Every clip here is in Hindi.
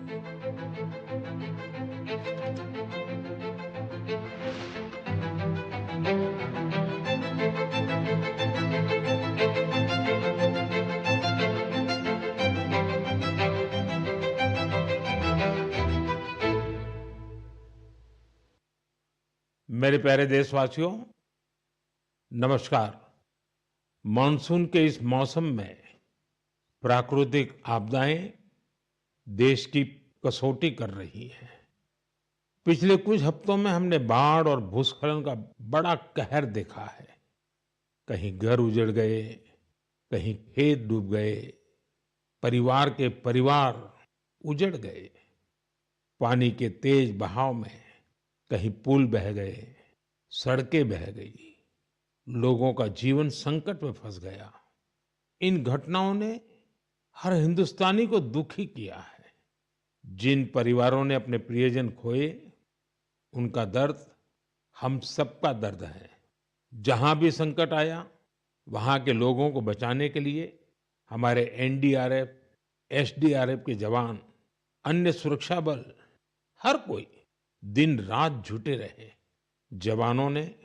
मेरे प्यारे देशवासियों, नमस्कार। मानसून के इस मौसम में प्राकृतिक आपदाएं देश की कसौटी कर रही हैं। पिछले कुछ हफ्तों में हमने बाढ़ और भूस्खलन का बड़ा कहर देखा है। कहीं घर उजड़ गए, कहीं खेत डूब गए, परिवार के परिवार उजड़ गए। पानी के तेज बहाव में कहीं पुल बह गए, सड़कें बह गई, लोगों का जीवन संकट में फंस गया। इन घटनाओं ने हर हिंदुस्तानी को दुखी किया है। जिन परिवारों ने अपने प्रियजन खोए, उनका दर्द हम सबका दर्द है। जहां भी संकट आया, वहां के लोगों को बचाने के लिए हमारे एनडीआरएफ, एसडीआरएफ के जवान, अन्य सुरक्षा बल, हर कोई दिन रात जुटे रहे। जवानों ने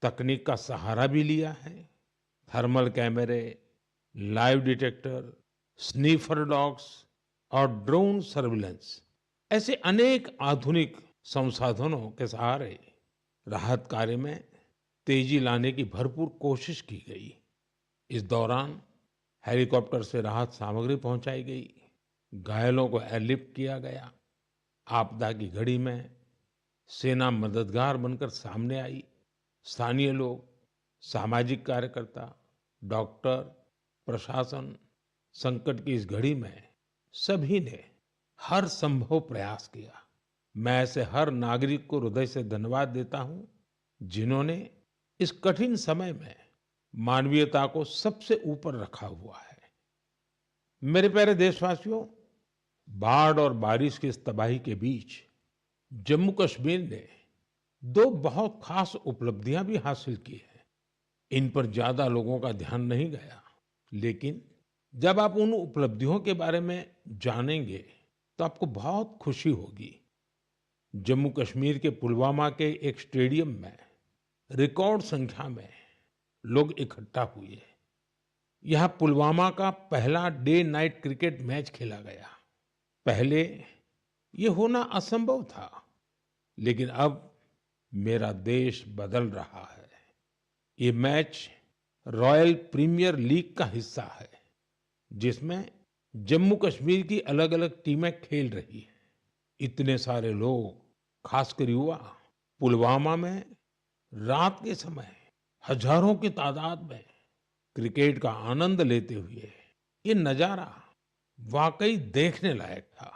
तकनीक का सहारा भी लिया है। थर्मल कैमरे, लाइव डिटेक्टर, स्नीफर डॉग्स और ड्रोन सर्विलेंस ऐसे अनेक आधुनिक संसाधनों के सहारे राहत कार्य में तेजी लाने की भरपूर कोशिश की गई। इस दौरान हेलीकॉप्टर से राहत सामग्री पहुंचाई गई, घायलों को एयरलिफ्ट किया गया। आपदा की घड़ी में सेना मददगार बनकर सामने आई। स्थानीय लोग, सामाजिक कार्यकर्ता, डॉक्टर, प्रशासन, संकट की इस घड़ी में सभी ने हर संभव प्रयास किया। मैं ऐसे हर नागरिक को हृदय से धन्यवाद देता हूं, जिन्होंने इस कठिन समय में मानवीयता को सबसे ऊपर रखा हुआ है। मेरे प्यारे देशवासियों, बाढ़ और बारिश की इस तबाही के बीच जम्मू कश्मीर ने दो बहुत खास उपलब्धियां भी हासिल की हैं। इन पर ज्यादा लोगों का ध्यान नहीं गया, लेकिन जब आप उन उपलब्धियों के बारे में जानेंगे तो आपको बहुत खुशी होगी। जम्मू कश्मीर के पुलवामा के एक स्टेडियम में रिकॉर्ड संख्या में लोग इकट्ठा हुए। यहाँ पुलवामा का पहला डे नाइट क्रिकेट मैच खेला गया। पहले ये होना असंभव था, लेकिन अब मेरा देश बदल रहा है। ये मैच रॉयल प्रीमियर लीग का हिस्सा है, जिसमें जम्मू कश्मीर की अलग अलग टीमें खेल रही हैं। इतने सारे लोग, खासकर युवा, पुलवामा में रात के समय हजारों की तादाद में क्रिकेट का आनंद लेते हुए, ये नजारा वाकई देखने लायक था।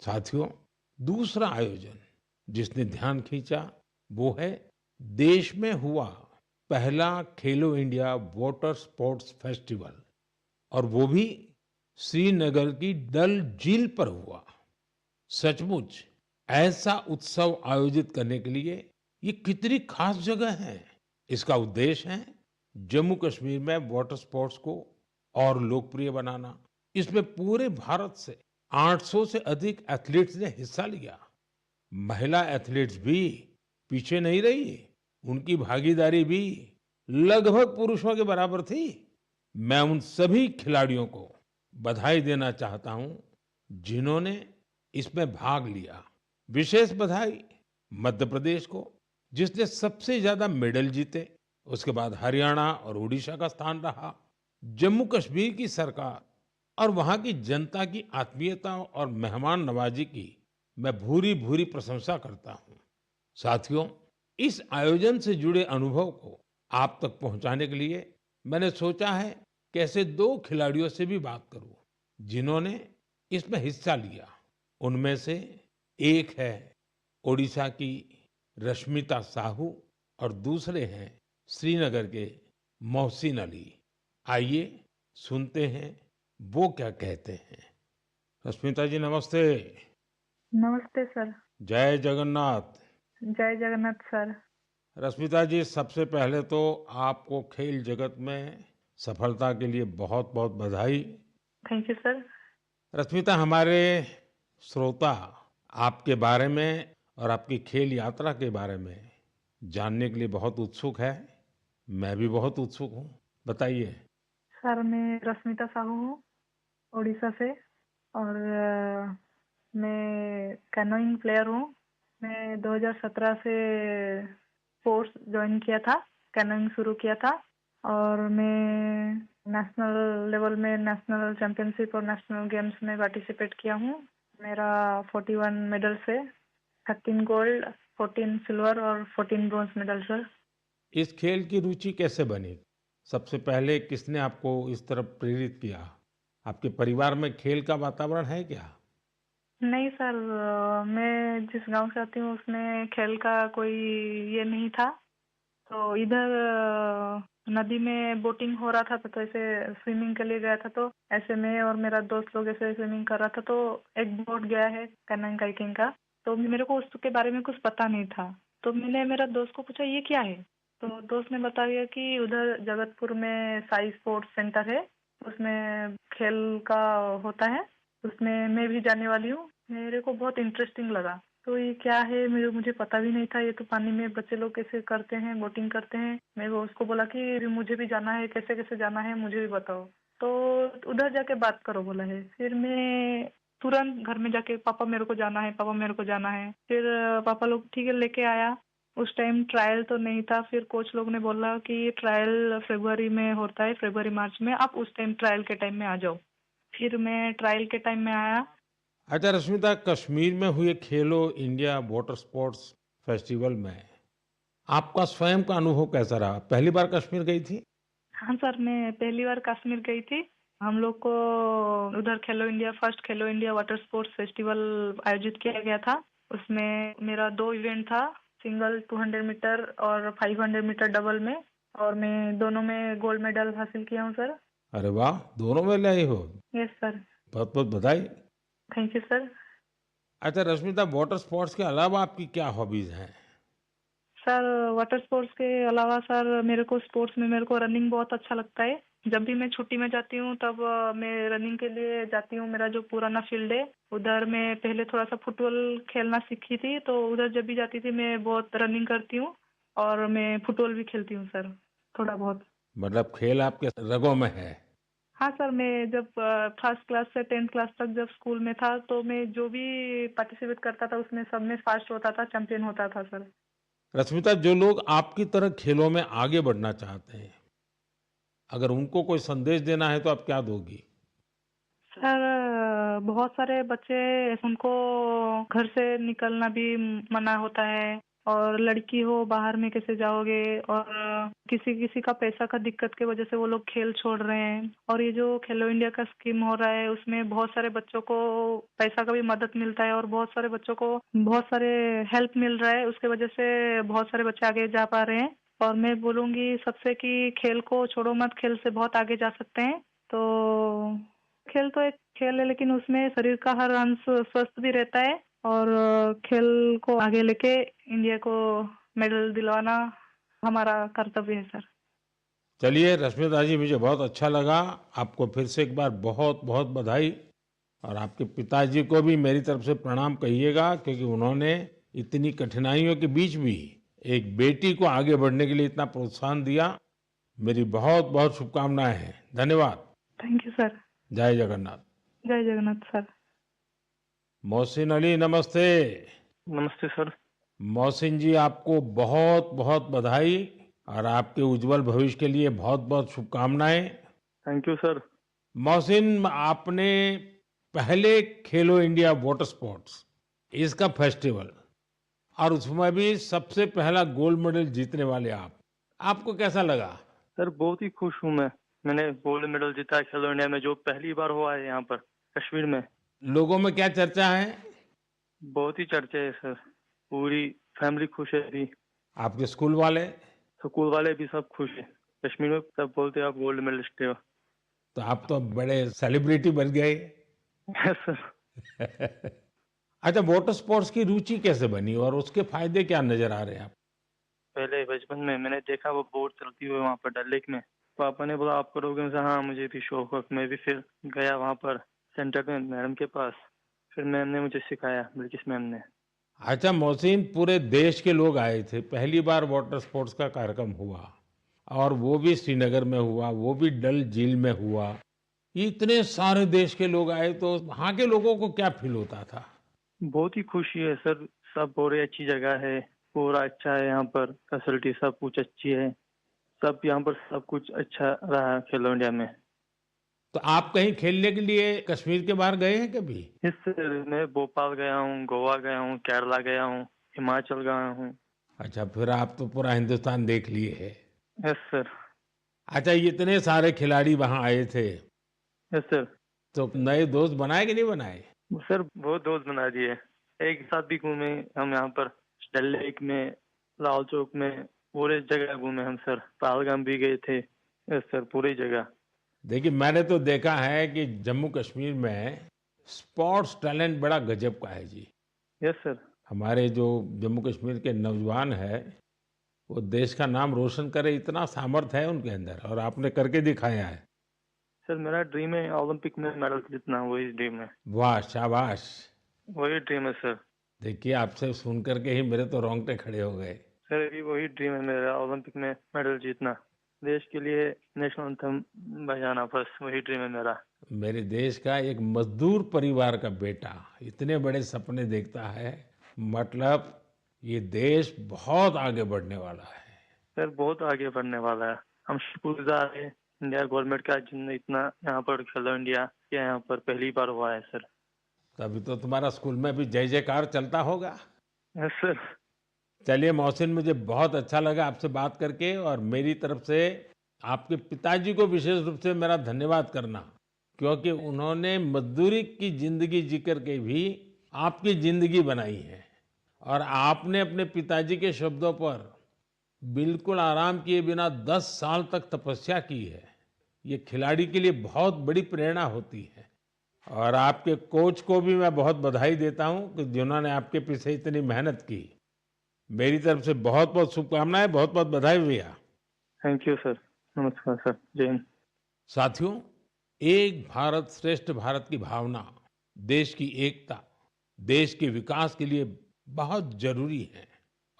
साथियों, दूसरा आयोजन जिसने ध्यान खींचा वो है देश में हुआ पहला खेलो इंडिया वाटर स्पोर्ट्स फेस्टिवल, और वो भी श्रीनगर की डल झील पर हुआ। सचमुच ऐसा उत्सव आयोजित करने के लिए ये कितनी खास जगह है। इसका उद्देश्य है जम्मू कश्मीर में वाटर स्पोर्ट्स को और लोकप्रिय बनाना। इसमें पूरे भारत से 800 से अधिक एथलीट्स ने हिस्सा लिया। महिला एथलीट्स भी पीछे नहीं रही, उनकी भागीदारी भी लगभग पुरुषों के बराबर थी। मैं उन सभी खिलाड़ियों को बधाई देना चाहता हूं जिन्होंने इसमें भाग लिया। विशेष बधाई मध्य प्रदेश को, जिसने सबसे ज्यादा मेडल जीते। उसके बाद हरियाणा और उड़ीसा का स्थान रहा। जम्मू कश्मीर की सरकार और वहां की जनता की आत्मीयता और मेहमान नवाजी की मैं भूरी भूरी प्रशंसा करता हूं। साथियों, इस आयोजन से जुड़े अनुभव को आप तक पहुंचाने के लिए मैंने सोचा है कि ऐसे दो खिलाड़ियों से भी बात करूं जिन्होंने इसमें हिस्सा लिया। उनमें से एक है ओडिशा की रश्मिता साहू और दूसरे हैं श्रीनगर के मोहसिन अली। आइए सुनते हैं वो क्या कहते हैं। रश्मिता जी, नमस्ते। नमस्ते सर। जय जगन्नाथ। जय जगन्नाथ सर। रश्मिता जी, सबसे पहले तो आपको खेल जगत में सफलता के लिए बहुत बहुत बधाई। Thank you sir. रश्मिता, हमारे श्रोता आपके बारे में और आपकी खेल यात्रा के बारे में जानने के लिए बहुत उत्सुक है। मैं भी बहुत उत्सुक हूँ। बताइए। सर मैं रश्मिता साहू हूँ, उड़ीसा से। और मैं कैनोइंग प्लेयर हूँ। मैं 2017 से कोर्स ज्वाइन किया था, कैनोइंग शुरू किया था। और मैं नेशनल लेवल में नेशनल चैंपियनशिप और नेशनल गेम्स में पार्टिसिपेट किया हूँ। मेरा 41 मेडल्स है, 13 गोल्ड, 14 सिल्वर और 14 ब्रॉन्ज मेडल सर। इस खेल की रुचि कैसे बनी? सबसे पहले किसने आपको इस तरफ प्रेरित किया? आपके परिवार में खेल का वातावरण है क्या? नहीं सर, मैं जिस गांव से आती हूँ उसमें खेल का कोई ये नहीं था। तो इधर नदी में बोटिंग हो रहा था, तो ऐसे स्विमिंग के लिए गया था। तो ऐसे मैं और मेरा दोस्त लोग ऐसे स्विमिंग कर रहा था, तो एक बोट गया है कैनन काइकिंग का। तो मेरे को उसके बारे में कुछ पता नहीं था। तो मैंने मेरा दोस्त को पूछा ये क्या है। तो दोस्त ने बताया कि उधर जगतपुर में साई स्पोर्ट्स सेंटर है, उसमें खेल का होता है, उसमें मैं भी जाने वाली हूँ। मेरे को बहुत इंटरेस्टिंग लगा। तो ये क्या है, मुझे पता भी नहीं था। ये तो पानी में बच्चे लोग कैसे करते हैं, बोटिंग करते हैं। मैं वो उसको बोला कि मुझे भी जाना है, कैसे कैसे जाना है मुझे भी बताओ। तो उधर जाके बात करो बोला है। फिर मैं तुरंत घर में जाके पापा मेरे को जाना है, पापा मेरे को जाना है। फिर पापा लोग ठीक है लेके आया। उस टाइम ट्रायल तो नहीं था। फिर कोच लोग ने बोला कि ये ट्रायल फरवरी में होता है, फरवरी मार्च में, आप उस टाइम ट्रायल के टाइम में आ जाओ। फिर मैं ट्रायल के टाइम में आया। अच्छा रश्मिता, कश्मीर में हुए खेलो इंडिया वाटर स्पोर्ट्स फेस्टिवल में आपका स्वयं का अनुभव कैसा रहा? पहली बार कश्मीर गई थी? हाँ सर, मैं पहली बार कश्मीर गई थी। हम लोग को उधर खेलो इंडिया, फर्स्ट खेलो इंडिया वाटर स्पोर्ट्स फेस्टिवल आयोजित किया गया था। उसमें मेरा 2 इवेंट था, सिंगल 200 मीटर और 500 मीटर डबल में। और मैं दोनों में गोल्ड मेडल हासिल किया हूँ सर। अरे वाह, दोनों में ले आई हो। Yes sir. बहुत बहुत बधाई। Thank you sir. अच्छा रश्मिता, वाटर स्पोर्ट्स के अलावा आपकी क्या हॉबीज हैं? सर वाटर स्पोर्ट्स के अलावा सर मेरे को स्पोर्ट्स में मेरे को रनिंग बहुत अच्छा लगता है। जब भी मैं छुट्टी में जाती हूँ तब मैं रनिंग के लिए जाती हूँ। मेरा जो पुराना फील्ड है उधर मैं पहले थोड़ा सा फुटबॉल खेलना सीखी थी, तो उधर जब भी जाती थी मैं बहुत रनिंग करती हूँ। और मैं फुटबॉल भी खेलती हूँ सर, थोड़ा बहुत। मतलब खेल आपके रगों में है। हाँ सर, मैं जब फर्स्ट क्लास से 10th क्लास तक जब स्कूल में था, तो मैं जो भी पार्टिसिपेट करता था उसमें सब में फर्स्ट होता था, चैंपियन होता था सर। रश्मिता, जो लोग आपकी तरह खेलों में आगे बढ़ना चाहते हैं, अगर उनको कोई संदेश देना है तो आप क्या दोगी? सर बहुत सारे बच्चे, उनको घर से निकलना भी मना होता है। और लड़की हो बाहर में कैसे जाओगे। और किसी किसी का पैसा का दिक्कत की वजह से वो लोग खेल छोड़ रहे हैं। और ये जो खेलो इंडिया का स्कीम हो रहा है उसमें बहुत सारे बच्चों को पैसा का भी मदद मिलता है, और बहुत सारे बच्चों को बहुत सारे हेल्प मिल रहा है। उसके वजह से बहुत सारे बच्चे आगे जा पा रहे हैं। और मैं बोलूंगी सबसे कि खेल को छोड़ो मत, खेल से बहुत आगे जा सकते हैं। तो खेल तो एक खेल है, लेकिन उसमें शरीर का हर अंश स्वस्थ भी रहता है। और खेल को आगे लेके इंडिया को मेडल दिलवाना हमारा कर्तव्य है सर। चलिए रश्मिता जी, मुझे बहुत अच्छा लगा। आपको फिर से एक बार बहुत बहुत बधाई। और आपके पिताजी को भी मेरी तरफ से प्रणाम कहिएगा, क्योंकि उन्होंने इतनी कठिनाइयों के बीच भी एक बेटी को आगे बढ़ने के लिए इतना प्रोत्साहन दिया। मेरी बहुत बहुत शुभकामनाएं हैं। धन्यवाद। Thank you sir. जय जगन्नाथ। जय जगन्नाथ सर। मोहसिन अली, नमस्ते। नमस्ते सर। मोहसिन जी, आपको बहुत बहुत बधाई और आपके उज्जवल भविष्य के लिए बहुत बहुत शुभकामनाएं। Thank you sir. मोहसिन, आपने पहले खेलो इंडिया वाटर स्पोर्ट्स इसका फेस्टिवल, और उसमें भी सबसे पहला गोल्ड मेडल जीतने वाले आपको कैसा लगा? सर बहुत ही खुश हूँ मैं। मैंने गोल्ड मेडल जीता है खेलो इंडिया में, जो पहली बार हुआ है यहाँ पर कश्मीर में। लोगों में क्या चर्चा है? बहुत ही चर्चा है सर। पूरी फैमिली खुश है अभी। आपके स्कूल वाले? स्कूल वाले भी सब खुश है। कश्मीर में सब बोलते हैं आप गोल्ड मेडलिस्ट हो। तो आप तो बड़े सेलिब्रिटी बन गए। Yes sir. अच्छा, वाटर स्पोर्ट्स की रुचि कैसे बनी और उसके फायदे क्या नजर आ रहे हैं आप? पहले बचपन में मैंने देखा वो बोट चलती हुई वहाँ पर डल लेक में। पापा ने बोला आप करोगे? मैं हाँ मुझे भी शौक है। मैं भी फिर गया वहाँ पर सेंटर में मैडम के पास। फिर मैम ने मुझे सिखाया, बिल्किस मैम ने। अच्छा मोहसिन, पूरे देश के लोग आए थे, पहली बार वाटर स्पोर्ट्स का कार्यक्रम हुआ और वो भी श्रीनगर में हुआ, वो भी डल झील में हुआ। इतने सारे देश के लोग आए तो वहाँ के लोगों को क्या फील होता था? बहुत ही खुशी है सर, सब बहुत ही अच्छी जगह है, पूरा अच्छा है यहाँ पर, फैसिलिटी सब कुछ अच्छी है, सब यहाँ पर सब कुछ अच्छा रहा खेलो इंडिया में। तो आप कहीं खेलने के लिए कश्मीर के बाहर गए हैं कभी? इस मैं भोपाल गया हूँ, गोवा गया हूँ, केरला गया हूँ, हिमाचल गया हूँ। अच्छा, फिर आप तो पूरा हिंदुस्तान देख लिए है। Yes sir. अच्छा, इतने सारे खिलाड़ी वहां आए थे, यस सर। तो नए दोस्त बनाए कि नहीं बनाए? सर बहुत दोस्त बना दिए, एक साथ भी घूमे हम यहाँ पर, डल लेक में, लाल चौक में, पूरे जगह घूमे हम सर, पहलगाम भी गए थे। यस सर, पूरी जगह। देखिए, मैंने तो देखा है कि जम्मू कश्मीर में स्पोर्ट्स टैलेंट बड़ा गजब का है जी। Yes sir. हमारे जो जम्मू कश्मीर के नौजवान है, वो देश का नाम रोशन करे, इतना सामर्थ्य है उनके अंदर और आपने करके दिखाया है। सर मेरा ड्रीम है ओलंपिक में मेडल जीतना, वही ड्रीम है। वाह, शाबाश। वही ड्रीम है सर। देखिए, आपसे सुन करके ही मेरे तो रोंगटे खड़े हो गए। सर अभी वही ड्रीम है मेरा, ओलंपिक में मेडल जीतना, देश के लिए नेशनल एंथम बजाना, बस वही ड्रीम है मेरा। मेरे देश का एक मजदूर परिवार का बेटा इतने बड़े सपने देखता है, मतलब ये देश बहुत आगे बढ़ने वाला है। सर बहुत आगे बढ़ने वाला है, हम शुक्रगुजार हैं इंडिया गवर्नमेंट का, जिनने इतना यहाँ पर खेलो इंडिया के यहाँ पर पहली बार हुआ है सर। तभी तो तुम्हारा स्कूल में भी जय जयकार चलता होगा। Yes sir. चलिए मोहसिन, मुझे बहुत अच्छा लगा आपसे बात करके और मेरी तरफ से आपके पिताजी को विशेष रूप से मेरा धन्यवाद करना, क्योंकि उन्होंने मजदूरी की जिंदगी जी करके भी आपकी जिंदगी बनाई है और आपने अपने पिताजी के शब्दों पर बिल्कुल आराम किए बिना 10 साल तक तपस्या की है। ये खिलाड़ी के लिए बहुत बड़ी प्रेरणा होती है और आपके कोच को भी मैं बहुत बधाई देता हूं कि जिन्होंने आपके पीछे इतनी मेहनत की। मेरी तरफ से बहुत बहुत शुभकामनाएं, बहुत बहुत बधाई भैया। Thank you sir. नमस्कार सर, जय हिंद। साथियों, एक भारत श्रेष्ठ भारत की भावना देश की एकता, देश के विकास के लिए बहुत जरूरी है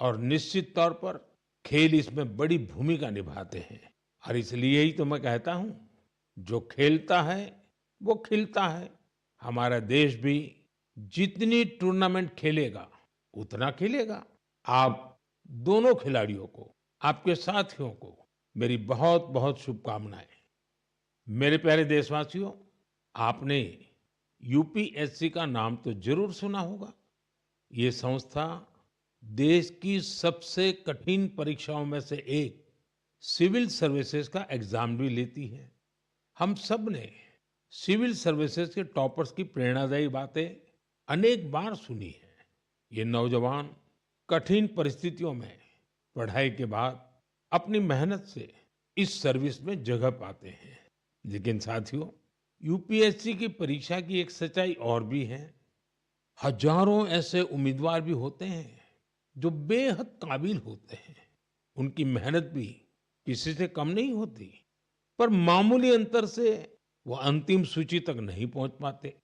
और निश्चित तौर पर खेल इसमें बड़ी भूमिका निभाते हैं। और इसलिए ही तो मैं कहता हूं, जो खेलता है वो खिलता है। हमारा देश भी जितनी टूर्नामेंट खेलेगा उतना खिलेगा। आप दोनों खिलाड़ियों को, आपके साथियों को मेरी बहुत बहुत शुभकामनाएं। मेरे प्यारे देशवासियों, आपने यूपीएससी का नाम तो जरूर सुना होगा। ये संस्था देश की सबसे कठिन परीक्षाओं में से एक सिविल सर्विसेज का एग्जाम भी लेती है। हम सब ने सिविल सर्विसेज के टॉपर्स की प्रेरणादायी बातें अनेक बार सुनी है। ये नौजवान कठिन परिस्थितियों में पढ़ाई के बाद अपनी मेहनत से इस सर्विस में जगह पाते हैं। लेकिन साथियों, यूपीएससी की परीक्षा की एक सच्चाई और भी है। हजारों ऐसे उम्मीदवार भी होते हैं जो बेहद काबिल होते हैं। उनकी मेहनत भी किसी से कम नहीं होती, पर मामूली अंतर से वो अंतिम सूची तक नहीं पहुंच पाते।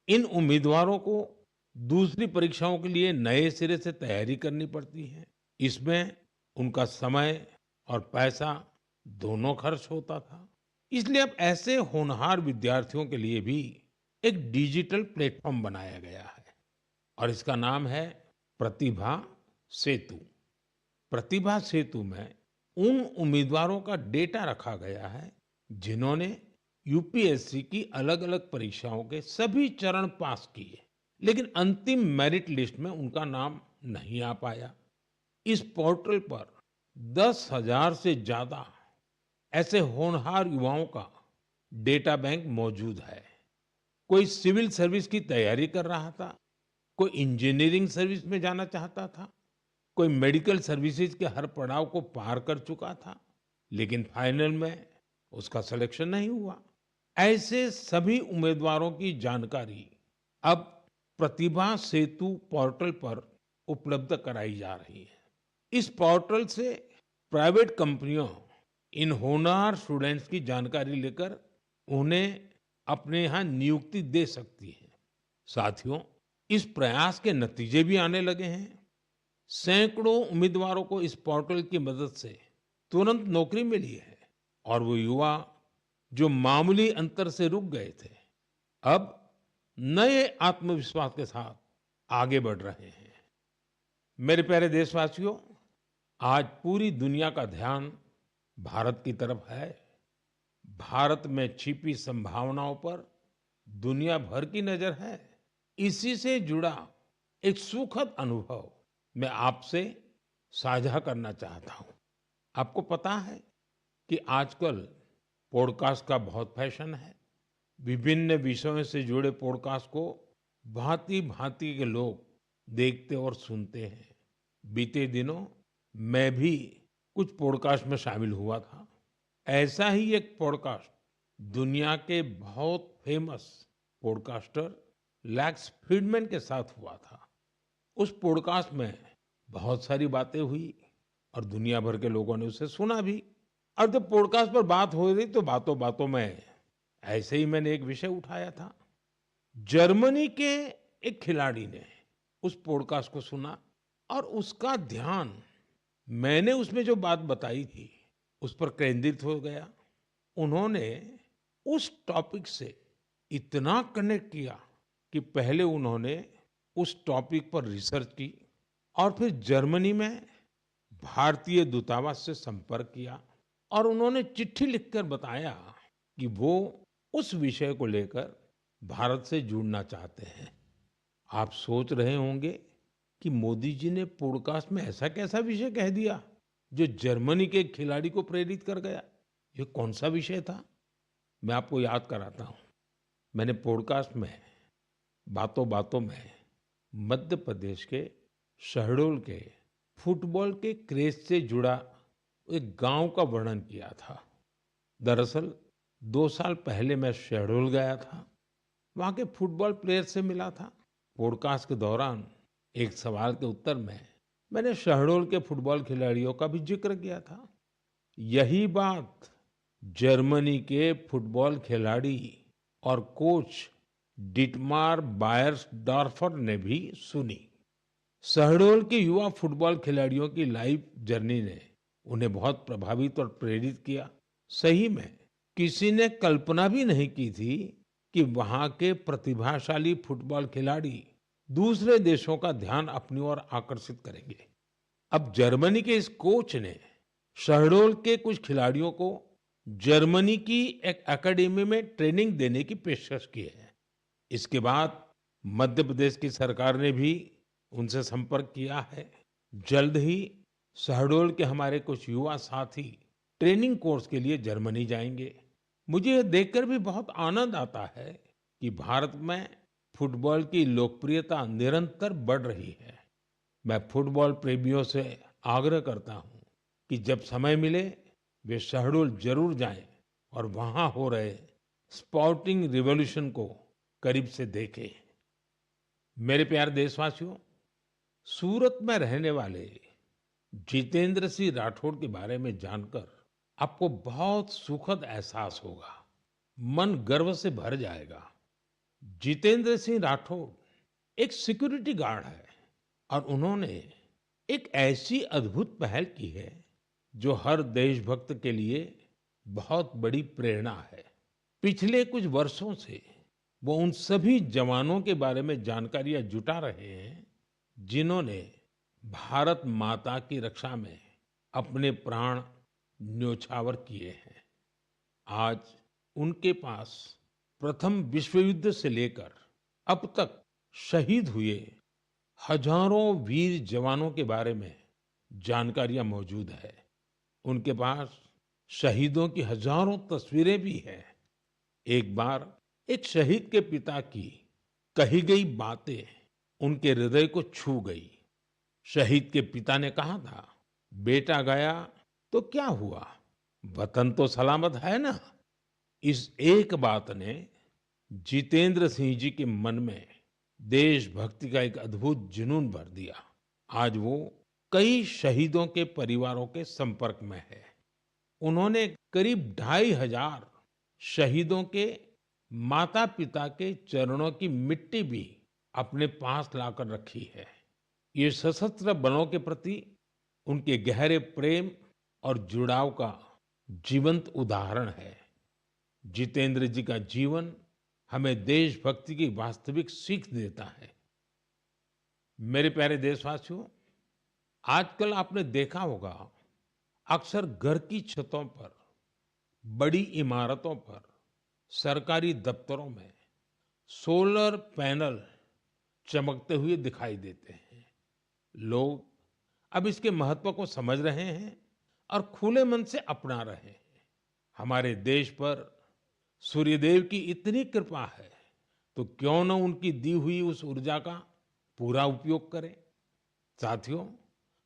इन उम्मीदवारों को दूसरी परीक्षाओं के लिए नए सिरे से तैयारी करनी पड़ती है। इसमें उनका समय और पैसा दोनों खर्च होता था। इसलिए अब ऐसे होनहार विद्यार्थियों के लिए भी एक डिजिटल प्लेटफॉर्म बनाया गया है और इसका नाम है प्रतिभा सेतु। प्रतिभा सेतु में उन उम्मीदवारों का डेटा रखा गया है जिन्होंने यूपीएससी की अलग अलग परीक्षाओं के सभी चरण पास किए, लेकिन अंतिम मेरिट लिस्ट में उनका नाम नहीं आ पाया। इस पोर्टल पर 10,000 से ज्यादा ऐसे होनहार युवाओं का डेटा बैंक मौजूद है। कोई सिविल सर्विस की तैयारी कर रहा था, कोई इंजीनियरिंग सर्विस में जाना चाहता था, कोई मेडिकल सर्विसेज के हर पड़ाव को पार कर चुका था, लेकिन फाइनल में उसका सिलेक्शन नहीं हुआ। ऐसे सभी उम्मीदवारों की जानकारी अब प्रतिभा सेतु पोर्टल पर उपलब्ध कराई जा रही है। इस पोर्टल से प्राइवेट कंपनियों इन होनहार स्टूडेंट्स की जानकारी लेकर उन्हें अपने यहाँ नियुक्ति दे सकती है। साथियों, इस प्रयास के नतीजे भी आने लगे हैं। सैकड़ों उम्मीदवारों को इस पोर्टल की मदद से तुरंत नौकरी मिली है और वो युवा जो मामूली अंतर से रुक गए थे, अब नए आत्मविश्वास के साथ आगे बढ़ रहे हैं। मेरे प्यारे देशवासियों, आज पूरी दुनिया का ध्यान भारत की तरफ है। भारत में छिपी संभावनाओं पर दुनिया भर की नजर है। इसी से जुड़ा एक सुखद अनुभव मैं आपसे साझा करना चाहता हूं। आपको पता है कि आजकल पॉडकास्ट का बहुत फैशन है। विभिन्न विषयों से जुड़े पॉडकास्ट को भांति-भांति के लोग देखते और सुनते हैं। बीते दिनों मैं भी कुछ पॉडकास्ट में शामिल हुआ था। ऐसा ही एक पॉडकास्ट दुनिया के बहुत फेमस पॉडकास्टर लैक्स फ्रीडमैन के साथ हुआ था। उस पॉडकास्ट में बहुत सारी बातें हुई और दुनिया भर के लोगों ने उसे सुना भी। और जब पॉडकास्ट पर बात हो रही तो बातों बातों में ऐसे ही मैंने एक विषय उठाया था। जर्मनी के एक खिलाड़ी ने उस पॉडकास्ट को सुना और उसका ध्यान मैंने उसमें जो बात बताई थी उस पर केंद्रित हो गया। उन्होंने उस टॉपिक से इतना कनेक्ट किया कि पहले उन्होंने उस टॉपिक पर रिसर्च की और फिर जर्मनी में भारतीय दूतावास से संपर्क किया और उन्होंने चिट्ठी लिखकर बताया कि वो उस विषय को लेकर भारत से जुड़ना चाहते हैं। आप सोच रहे होंगे कि मोदी जी ने पॉडकास्ट में ऐसा कैसा विषय कह दिया जो जर्मनी के एक खिलाड़ी को प्रेरित कर गया। ये कौन सा विषय था? मैं आपको याद कराता हूं। मैंने पॉडकास्ट में बातों बातों में मध्य प्रदेश के शहडोल के फुटबॉल के क्रेज से जुड़ा एक गांव का वर्णन किया था। दरअसल 2 साल पहले मैं शहडोल गया था। वहां के फुटबॉल प्लेयर से मिला था। पॉडकास्ट के दौरान एक सवाल के उत्तर में मैंने शहडोल के फुटबॉल खिलाड़ियों का भी जिक्र किया था। यही बात जर्मनी के फुटबॉल खिलाड़ी और कोच डिटमार बायर्सडॉर्फर ने भी सुनी। शहडोल के युवा फुटबॉल खिलाड़ियों की लाइफ जर्नी ने उन्हें बहुत प्रभावित और प्रेरित किया। सही में किसी ने कल्पना भी नहीं की थी कि वहां के प्रतिभाशाली फुटबॉल खिलाड़ी दूसरे देशों का ध्यान अपनी ओर आकर्षित करेंगे। अब जर्मनी के इस कोच ने शहडोल के कुछ खिलाड़ियों को जर्मनी की एक एकेडमी में ट्रेनिंग देने की पेशकश की है। इसके बाद मध्य प्रदेश की सरकार ने भी उनसे संपर्क किया है। जल्द ही शहडोल के हमारे कुछ युवा साथी ट्रेनिंग कोर्स के लिए जर्मनी जाएंगे। मुझे यह देखकर भी बहुत आनंद आता है कि भारत में फुटबॉल की लोकप्रियता निरंतर बढ़ रही है। मैं फुटबॉल प्रेमियों से आग्रह करता हूं कि जब समय मिले वे शहडोल जरूर जाएं और वहां हो रहे स्पोर्टिंग रिवॉल्यूशन को करीब से देखें। मेरे प्यारे देशवासियों, सूरत में रहने वाले जितेंद्र सिंह राठौड़ के बारे में जानकर आपको बहुत सुखद एहसास होगा। मन गर्व से भर जाएगा। जितेंद्र सिंह राठौड़ एक सिक्योरिटी गार्ड है और उन्होंने एक ऐसी अद्भुत पहल की है जो हर देशभक्त के लिए बहुत बड़ी प्रेरणा है। पिछले कुछ वर्षों से वो उन सभी जवानों के बारे में जानकारियां जुटा रहे हैं जिन्होंने भारत माता की रक्षा में अपने प्राण न्योछावर किए हैं। आज उनके पास प्रथम विश्व युद्ध से लेकर अब तक शहीद हुए हजारों वीर जवानों के बारे में जानकारियां मौजूद है। उनके पास शहीदों की हजारों तस्वीरें भी हैं। एक बार एक शहीद के पिता की कही गई बातें उनके हृदय को छू गई। शहीद के पिता ने कहा था, बेटा गया तो क्या हुआ, वतन तो सलामत है ना। इस एक बात ने जितेंद्र सिंह जी के मन में देशभक्ति का एक अद्भुत जुनून भर दिया। आज वो कई शहीदों के परिवारों के संपर्क में है। उन्होंने करीब 2,500 शहीदों के माता पिता के चरणों की मिट्टी भी अपने पास लाकर रखी है। ये सशस्त्र बलों के प्रति उनके गहरे प्रेम और जुड़ाव का जीवंत उदाहरण है। जितेंद्र जी का जीवन हमें देशभक्ति की वास्तविक सीख देता है। मेरे प्यारे देशवासियों, आजकल आपने देखा होगा, अक्सर घर की छतों पर, बड़ी इमारतों पर, सरकारी दफ्तरों में सोलर पैनल चमकते हुए दिखाई देते हैं। लोग अब इसके महत्व को समझ रहे हैं और खुले मन से अपना रहे हैं। हमारे देश पर सूर्यदेव की इतनी कृपा है, तो क्यों न उनकी दी हुई उस ऊर्जा का पूरा उपयोग करें। साथियों,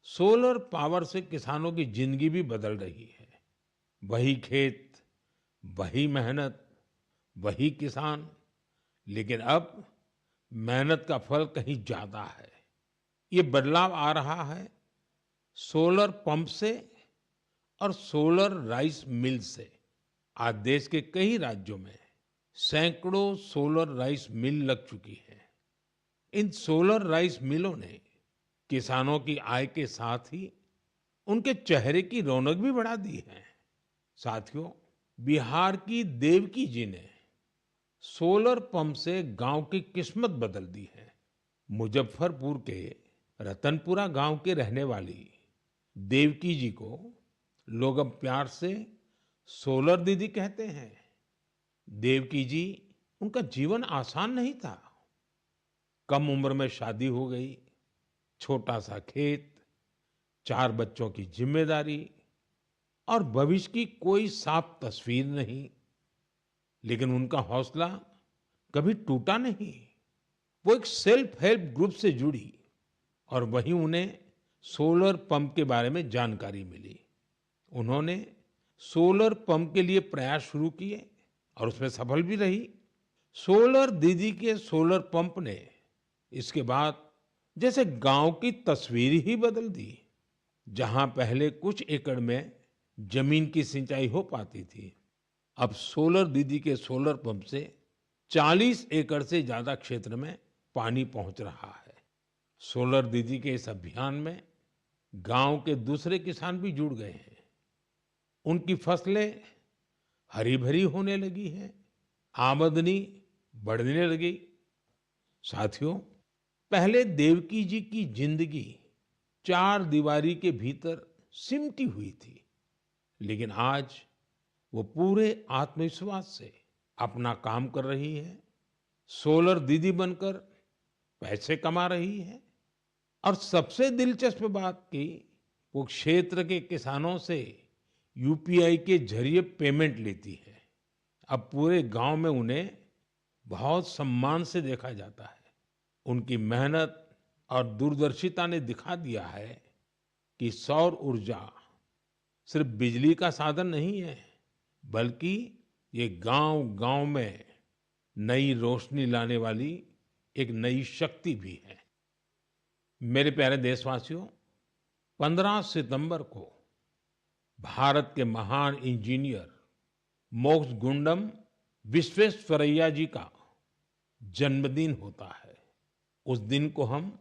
सोलर पावर से किसानों की जिंदगी भी बदल रही है। वही खेत, वही मेहनत, वही किसान, लेकिन अब मेहनत का फल कहीं ज्यादा है। ये बदलाव आ रहा है सोलर पंप से और सोलर राइस मिल से। आज देश के कई राज्यों में सैकड़ों सोलर राइस मिल लग चुकी है। इन सोलर राइस मिलों ने किसानों की आय के साथ ही उनके चेहरे की रौनक भी बढ़ा दी है। साथियों, बिहार की देवकी जी ने सोलर पंप से गांव की किस्मत बदल दी है। मुजफ्फरपुर के रतनपुरा गांव के रहने वाली देवकी जी को लोग अब प्यार से सोलर दीदी कहते हैं। देवकी जी, उनका जीवन आसान नहीं था। कम उम्र में शादी हो गई, छोटा सा खेत, 4 बच्चों की जिम्मेदारी और भविष्य की कोई साफ तस्वीर नहीं। लेकिन उनका हौसला कभी टूटा नहीं। वो एक सेल्फ हेल्प ग्रुप से जुड़ी और वहीं उन्हें सोलर पंप के बारे में जानकारी मिली। उन्होंने सोलर पंप के लिए प्रयास शुरू किए और उसमें सफल भी रही। सोलर दीदी के सोलर पंप ने इसके बाद जैसे गांव की तस्वीर ही बदल दी। जहां पहले कुछ एकड़ में जमीन की सिंचाई हो पाती थी, अब सोलर दीदी के सोलर पंप से 40 एकड़ से ज्यादा क्षेत्र में पानी पहुंच रहा है। सोलर दीदी के इस अभियान में गांव के दूसरे किसान भी जुड़ गए हैं। उनकी फसलें हरी भरी होने लगी हैं, आमदनी बढ़ने लगी। साथियों, पहले देवकी जी की जिंदगी 4 दीवारी के भीतर सिमटी हुई थी, लेकिन आज वो पूरे आत्मविश्वास से अपना काम कर रही है। सोलर दीदी बनकर पैसे कमा रही है और सबसे दिलचस्प बात की, वो क्षेत्र के किसानों से यूपीआई के जरिए पेमेंट लेती है। अब पूरे गांव में उन्हें बहुत सम्मान से देखा जाता है। उनकी मेहनत और दूरदर्शिता ने दिखा दिया है कि सौर ऊर्जा सिर्फ बिजली का साधन नहीं है, बल्कि ये गांव-गांव में नई रोशनी लाने वाली एक नई शक्ति भी है। मेरे प्यारे देशवासियों, 15 सितंबर को भारत के महान इंजीनियर मोक्षगुंडम विश्वेश्वरैया जी का जन्मदिन होता है। उस दिन को हम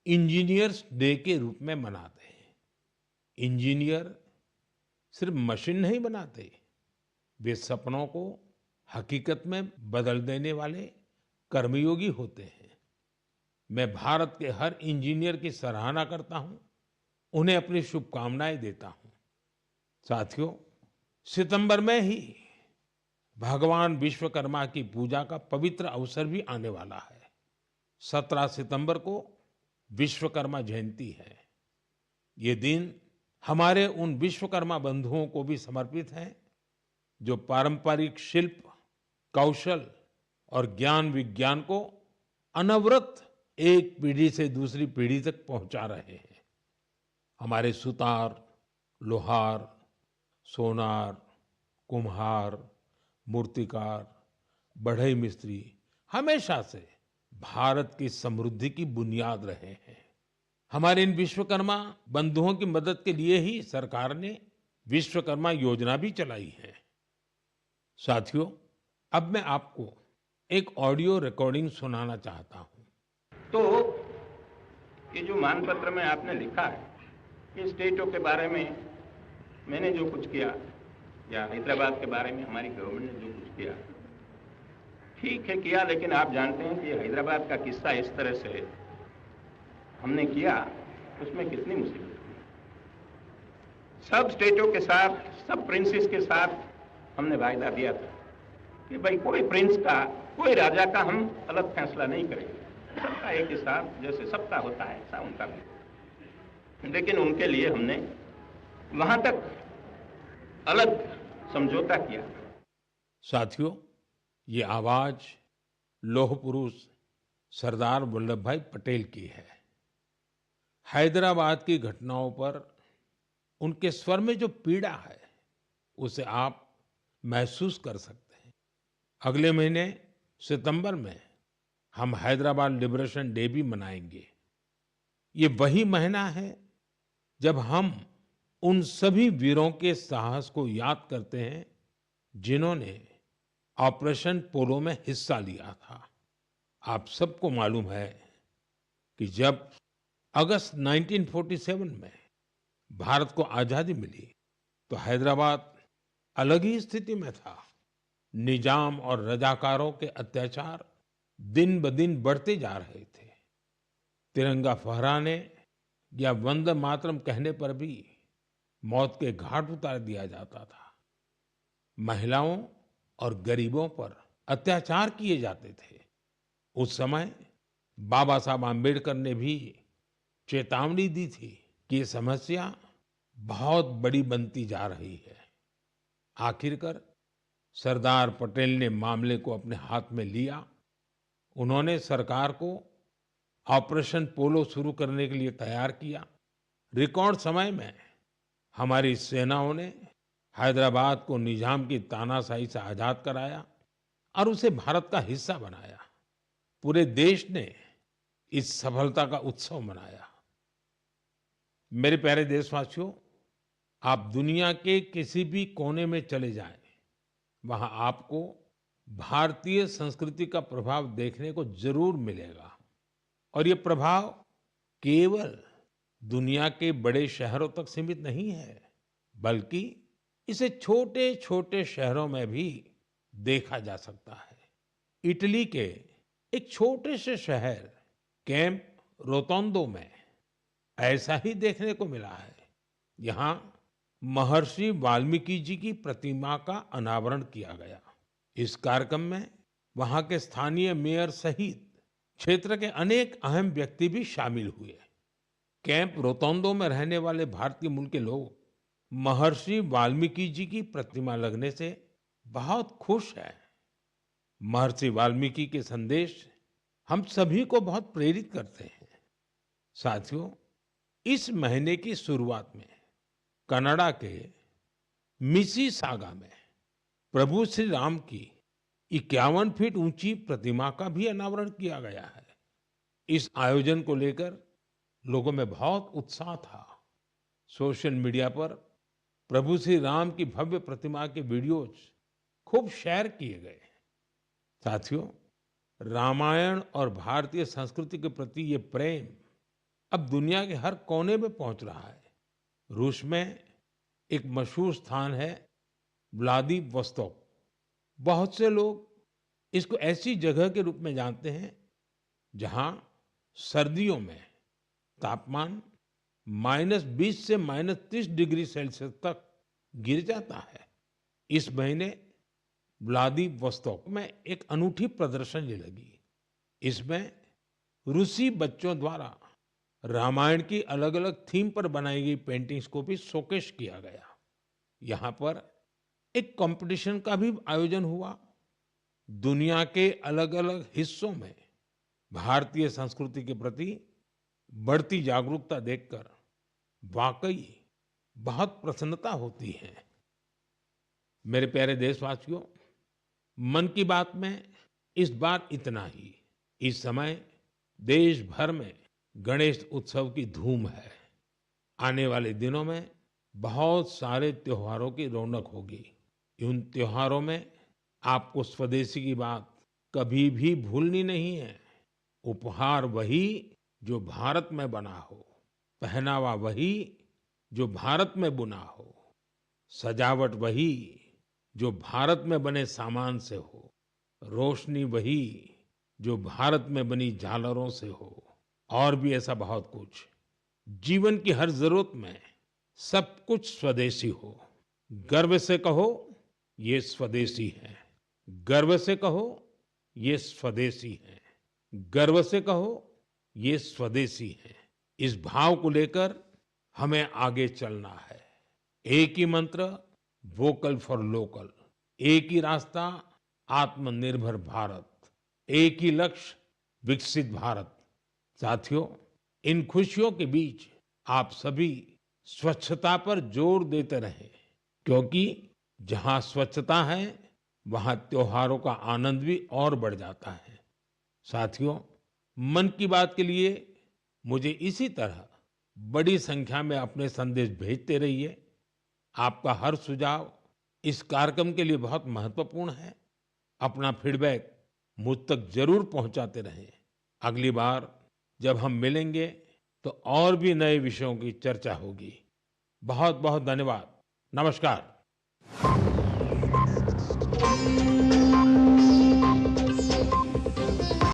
इंजीनियर्स डे के रूप में मनाते हैं। इंजीनियर सिर्फ मशीन नहीं बनाते, वे सपनों को हकीकत में बदल देने वाले कर्मयोगी होते हैं। मैं भारत के हर इंजीनियर की सराहना करता हूं, उन्हें अपनी शुभकामनाएं देता हूं। साथियों, सितंबर में ही भगवान विश्वकर्मा की पूजा का पवित्र अवसर भी आने वाला है। 17 सितंबर को विश्वकर्मा जयंती है। ये दिन हमारे उन विश्वकर्मा बंधुओं को भी समर्पित है जो पारंपरिक शिल्प, कौशल और ज्ञान विज्ञान को अनवरत एक पीढ़ी से दूसरी पीढ़ी तक पहुंचा रहे हैं। हमारे सुतार, लोहार, सोनार, कुम्हार, मूर्तिकार, बढ़ई मिस्त्री हमेशा से भारत की समृद्धि की बुनियाद रहे हैं। हमारे इन विश्वकर्मा बंधुओं की मदद के लिए ही सरकार ने विश्वकर्मा योजना भी चलाई है। साथियों, अब मैं आपको एक ऑडियो रिकॉर्डिंग सुनाना चाहता हूं। तो ये जो मानपत्र में आपने लिखा है, ये स्टेटों के बारे में मैंने जो कुछ किया या हैदराबाद के बारे में हमारी गवर्नमेंट ने जो कुछ किया, ठीक है किया, लेकिन आप जानते हैं कि हैदराबाद का किस्सा इस तरह से हमने किया, उसमें कितनी मुसीबत हुई। सब स्टेटों के साथ, सब प्रिंसेस के साथ हमने वायदा दिया था कि भाई कोई प्रिंस का, कोई राजा का हम अलग फैसला नहीं करेंगे, सबका एक ही साथ जैसे सबका होता है ऐसा उनका भी। लेकिन उनके लिए हमने वहां तक अलग समझौता किया। साथियों, ये आवाज लौह पुरुष सरदार वल्लभ भाई पटेल की है। हैदराबाद की घटनाओं पर उनके स्वर में जो पीड़ा है, उसे आप महसूस कर सकते हैं। अगले महीने सितंबर में हम हैदराबाद लिबरेशन डे भी मनाएंगे। ये वही महीना है जब हम उन सभी वीरों के साहस को याद करते हैं जिन्होंने ऑपरेशन पोलो में हिस्सा लिया था। आप सबको मालूम है कि जब अगस्त 1947 में भारत को आजादी मिली तो हैदराबाद अलग ही स्थिति में था। निजाम और रजाकारों के अत्याचार दिन ब दिन बढ़ते जा रहे थे। तिरंगा फहराने या वंदे मातरम कहने पर भी मौत के घाट उतार दिया जाता था। महिलाओं और गरीबों पर अत्याचार किए जाते थे। उस समय बाबा साहब आम्बेडकर ने भी चेतावनी दी थी कि ये समस्या बहुत बड़ी बनती जा रही है। आखिरकार सरदार पटेल ने मामले को अपने हाथ में लिया। उन्होंने सरकार को ऑपरेशन पोलो शुरू करने के लिए तैयार किया। रिकॉर्ड समय में हमारी सेनाओं ने हैदराबाद को निजाम की तानाशाही से आजाद कराया और उसे भारत का हिस्सा बनाया। पूरे देश ने इस सफलता का उत्सव मनाया। मेरे प्यारे देशवासियों, आप दुनिया के किसी भी कोने में चले जाएं, वहां आपको भारतीय संस्कृति का प्रभाव देखने को जरूर मिलेगा। और ये प्रभाव केवल दुनिया के बड़े शहरों तक सीमित नहीं है, बल्कि इसे छोटे छोटे शहरों में भी देखा जा सकता है। इटली के एक छोटे से शहर कैंप रोतोंडो में ऐसा ही देखने को मिला है। यहाँ महर्षि वाल्मीकि जी की प्रतिमा का अनावरण किया गया। इस कार्यक्रम में वहां के स्थानीय मेयर सहित क्षेत्र के अनेक अहम व्यक्ति भी शामिल हुए। कैंप रोतोंडो में रहने वाले भारतीय मूल के लोग महर्षि वाल्मीकि जी की प्रतिमा लगने से बहुत खुश हैं। महर्षि वाल्मीकि के संदेश हम सभी को बहुत प्रेरित करते हैं। साथियों, इस महीने की शुरुआत में कनाडा के मिसिसागा में प्रभु श्री राम की 51 फीट ऊंची प्रतिमा का भी अनावरण किया गया है। इस आयोजन को लेकर लोगों में बहुत उत्साह था। सोशल मीडिया पर प्रभु श्री राम की भव्य प्रतिमा के वीडियोज खूब शेयर किए गए। साथियों, रामायण और भारतीय संस्कृति के प्रति ये प्रेम अब दुनिया के हर कोने में पहुंच रहा है। रूस में एक मशहूर स्थान है व्लादिवोस्तोक। बहुत से लोग इसको ऐसी जगह के रूप में जानते हैं जहां सर्दियों में तापमान -20 से -30 डिग्री सेल्सियस तक गिर जाता है। इस महीने व्लादिवोस्तोक में एक अनूठी प्रदर्शनी लगी। इसमें रूसी बच्चों द्वारा रामायण की अलग अलग थीम पर बनाई गई पेंटिंग्स को भी शोकेस किया गया। यहाँ पर एक कंपटीशन का भी आयोजन हुआ। दुनिया के अलग अलग हिस्सों में भारतीय संस्कृति के प्रति बढ़ती जागरूकता देखकर वाकई बहुत प्रसन्नता होती है। मेरे प्यारे देशवासियों, मन की बात में इस बार इतना ही। इस समय देश भर में गणेश उत्सव की धूम है। आने वाले दिनों में बहुत सारे त्योहारों की रौनक होगी। उन त्योहारों में आपको स्वदेशी की बात कभी भी भूलनी नहीं है। उपहार वही जो भारत में बना हो, पहनावा वही जो भारत में बुना हो, सजावट वही जो भारत में बने सामान से हो, रोशनी वही जो भारत में बनी झालरों से हो, और भी ऐसा बहुत कुछ। जीवन की हर जरूरत में सब कुछ स्वदेशी हो। गर्व से कहो ये स्वदेशी है, गर्व से कहो ये स्वदेशी है, गर्व से कहो ये स्वदेशी है। इस भाव को लेकर हमें आगे चलना है। एक ही मंत्र, वोकल फॉर लोकल, एक ही रास्ता, आत्मनिर्भर भारत, एक ही लक्ष्य, विकसित भारत। साथियों, इन खुशियों के बीच आप सभी स्वच्छता पर जोर देते रहें, क्योंकि जहां स्वच्छता है वहां त्योहारों का आनंद भी और बढ़ जाता है। साथियों, मन की बात के लिए मुझे इसी तरह बड़ी संख्या में अपने संदेश भेजते रहिए। आपका हर सुझाव इस कार्यक्रम के लिए बहुत महत्वपूर्ण है। अपना फीडबैक मुझ तक जरूर पहुंचाते रहें। अगली बार जब हम मिलेंगे तो और भी नए विषयों की चर्चा होगी। बहुत बहुत धन्यवाद। नमस्कार।